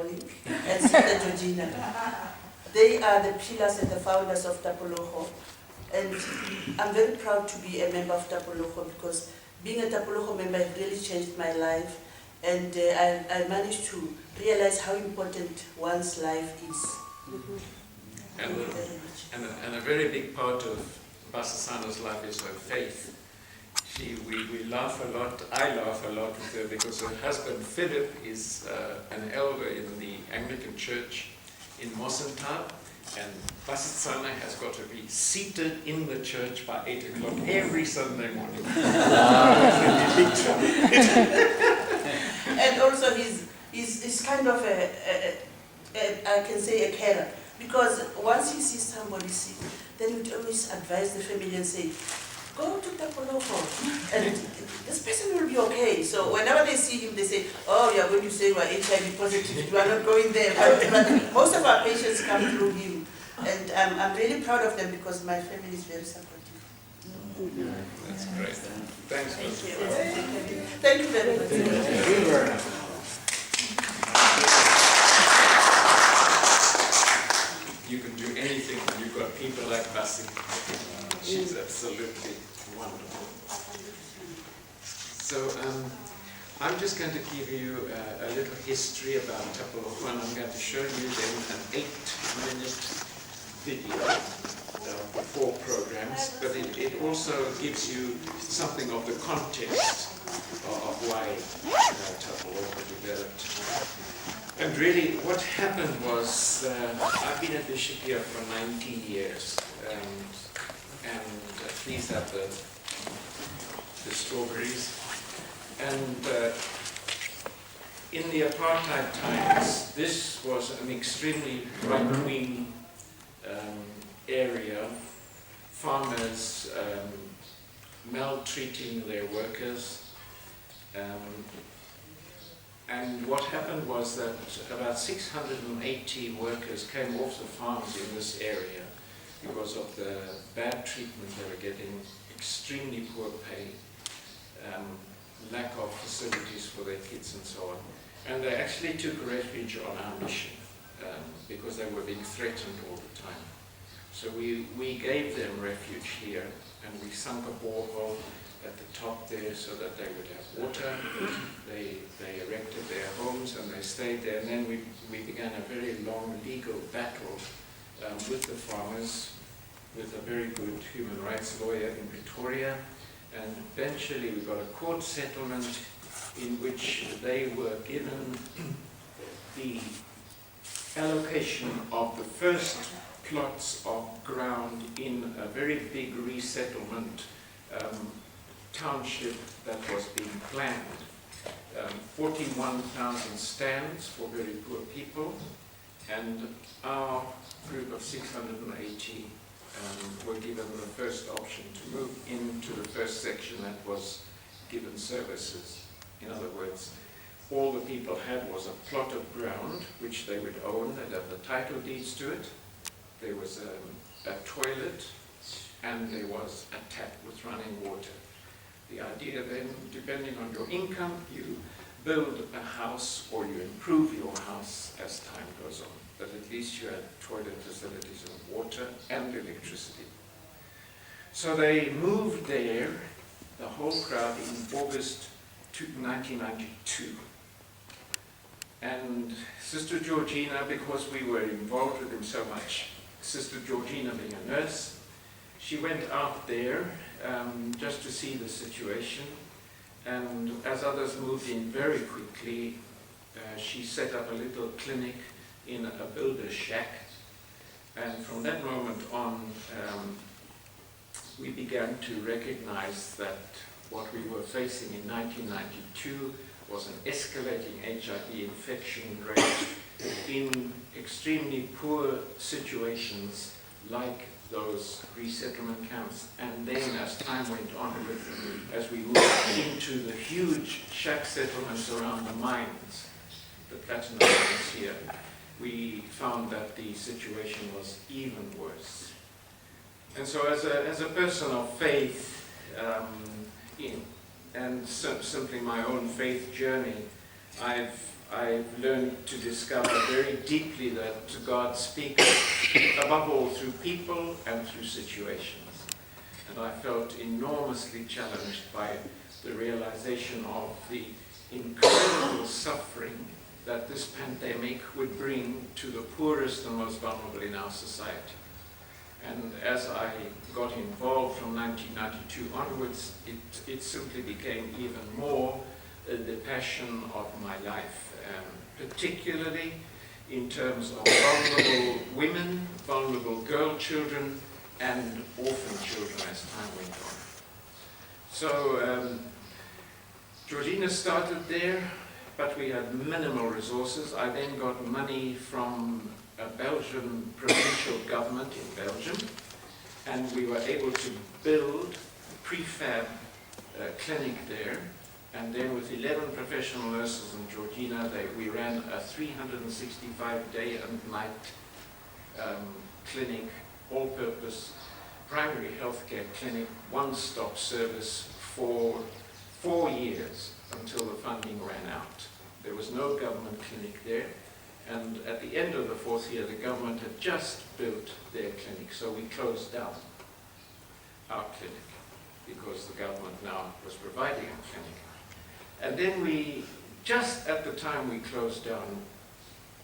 morning, and Sister Georgina. They are the pillars and the founders of Tapologo. And I'm very proud to be a member of Tapologo because being a Tapologo member really changed my life. And I managed to realize how important one's life is. And a very big part of Basasana's life is her faith. We laugh a lot, I laugh a lot with her because her husband Philip is an elder in the Anglican Church in Mossenthal, and Basasana has got to be seated in the church by 8 o'clock every Sunday morning. And also he's kind of I can say a carer, because once he sees somebody sick, then he'd always advise the family and say, go to Tapologo, and this person will be okay. So whenever they see him, they say, oh, you are going to say you are HIV positive, you are not going there. But most of our patients come through him. And I'm really proud of them because my family is very supportive. That's great. Thanks. Thank you very much. Thank you very much. You can do anything when you've got people like Basi. She's absolutely wonderful. So I'm just going to give you a little history about Tapologo, and I'm going to show you then an 8-minute video of the 4 programs, but it also gives you something of the context of why Tapologo developed. And really, what happened was, I've been a bishop here for 19 years, and these are the strawberries. And in the apartheid times, this was an extremely right-wing area. Farmers maltreating their workers. And what happened was that about 680 workers came off the farms in this area because of the bad treatment they were getting, extremely poor pay, lack of facilities for their kids and so on. And they actually took refuge on our mission because they were being threatened all the time. So we gave them refuge here, and we sunk a borehole at the top there so that they would have water. They erected their homes and they stayed there, and then we began a very long legal battle with the farmers, with a very good human rights lawyer in Pretoria, and eventually we got a court settlement in which they were given the allocation of the first plots of ground in a very big resettlement township that was being planned. 41,000 stands for very poor people, and our group of 680 were given the first option to move into the first section that was given services. In other words, all the people had was a plot of ground which they would own. They'd have the title deeds to it. There was a toilet, and there was a tap with running water. The idea then, depending on your income, you build a house or you improve your house as time goes on. But at least you had toilet facilities and water and electricity. So they moved there, the whole crowd, in August 1992. And Sister Georgina, because we were involved with him so much, Sister Georgina being a nurse, she went out there just to see the situation, and as others moved in very quickly, she set up a little clinic in a builder's shack, and from that moment on we began to recognize that what we were facing in 1992 was an escalating HIV infection rate in extremely poor situations like those resettlement camps. And then as time went on, as we moved into the huge shack settlements around the mines, the platinum mines here, we found that the situation was even worse. And so as a person of faith, simply my own faith journey, I've I've learned to discover very deeply that God speaks above all through people and through situations. And I felt enormously challenged by the realization of the incredible suffering that this pandemic would bring to the poorest and most vulnerable in our society. And as I got involved from 1992 onwards, it simply became even more the passion of my life, particularly in terms of vulnerable women, vulnerable girl children, and orphan children as time went on. So Georgina started there, but we had minimal resources. I then got money from a Belgian provincial government in Belgium, and we were able to build a prefab clinic there. And then with 11 professional nurses in Georgina, we ran a 365 day and night clinic, all-purpose primary healthcare clinic, one-stop service for 4 years until the funding ran out. There was no government clinic there, and at the end of the 4th year, the government had just built their clinic, so we closed down our clinic because the government now was providing a clinic. And then we, just at the time we closed down,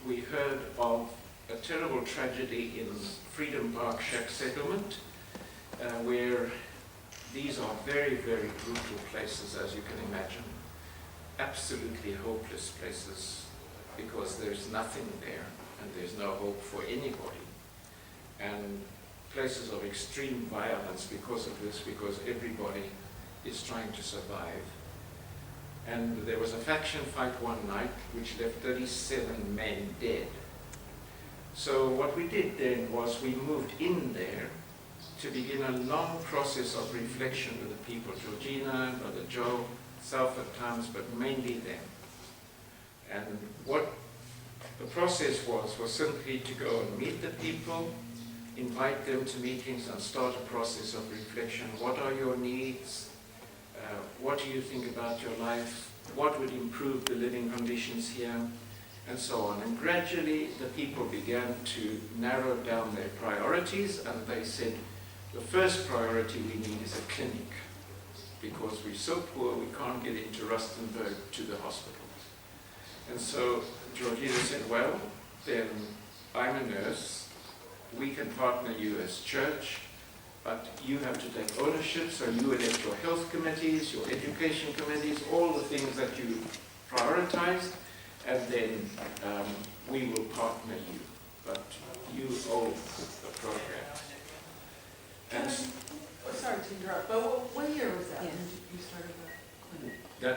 we heard of a terrible tragedy in Freedom Park Shack Settlement, where these are very, very brutal places, as you can imagine. Absolutely hopeless places, because there's nothing there, and there's no hope for anybody. And places of extreme violence because of this, because everybody is trying to survive. And there was a faction fight one night which left 37 men dead. So what we did then was we moved in there to begin a long process of reflection with the people, Georgina, Brother Joe, self at times, but mainly them. And what the process was simply to go and meet the people, invite them to meetings and start a process of reflection. What are your needs? What do you think about your life? What would improve the living conditions here? And so on. And gradually the people began to narrow down their priorities, and they said, the first priority we need is a clinic, because we're so poor we can't get into Rustenburg to the hospital. And so Georgina said, well, then I'm a nurse, we can partner you as church, but you have to take ownership, so you elect your health committees, your education committees, all the things that you prioritized, and then we will partner you, but you own the program. And sorry to interrupt, but what year was that when you started the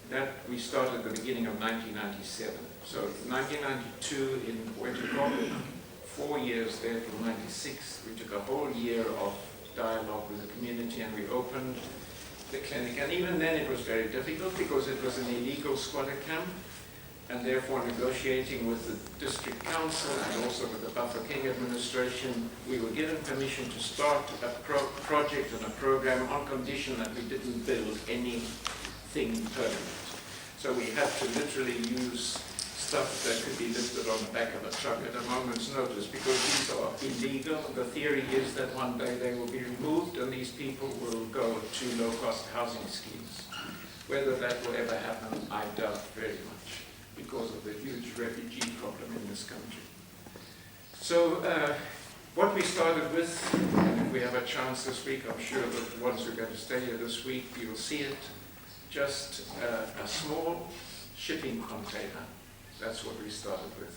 clinic? We started at the beginning of 1997. So 1992 in Wetterkop, 4 years there till 96. We took a whole year of dialogue with the community, and we opened the clinic. And even then it was very difficult because it was an illegal squatter camp, and therefore negotiating with the district council and also with the Bafokeng administration, we were given permission to start a project and a program on condition that we didn't build anything permanent. So we had to literally use stuff that could be lifted on the back of a truck at a moment's notice, because these are illegal. The theory is that one day they will be removed and these people will go to low-cost housing schemes. Whether that will ever happen, I doubt very much, because of the huge refugee problem in this country. So what we started with, and if we have a chance this week, I'm sure that the ones who are going to stay here this week, you'll see it, just a small shipping container. That's what we started with.